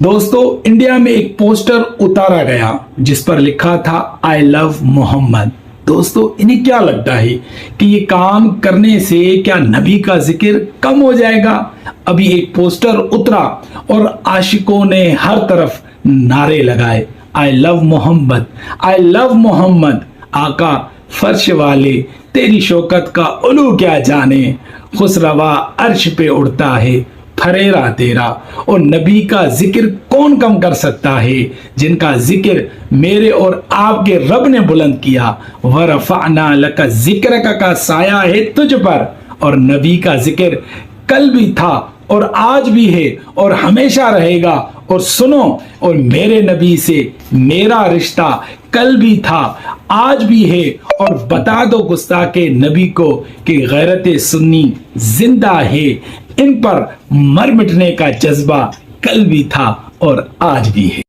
दोस्तों, इंडिया में एक पोस्टर उतारा गया जिस पर लिखा था आई लव मोहम्मद। दोस्तों, इन्हें क्या लगता है कि ये काम करने से क्या नबी का जिक्र कम हो जाएगा? अभी एक पोस्टर उतरा और आशिकों ने हर तरफ नारे लगाए, I love Mohammad, I love Mohammad. आका फर्श वाले तेरी शौकत का उलू क्या जाने, खुसरवा अर्श पे उड़ता है फरेरा तेरा। और नबी का जिक्र कौन कम कर सकता है जिनका जिक्र मेरे और आपके रब ने बुलंद किया। वरफअना लका जिक्र का साया है तुझ पर। और नबी का जिक्र कल भी था और आज भी है और हमेशा रहेगा। और सुनो, और मेरे नबी से मेरा रिश्ता कल भी था आज भी है। और बता दो गुस्ताखे नबी को कि गैरत सुन्नी जिंदा है, इन पर मर मिटने का जज्बा कल भी था और आज भी है।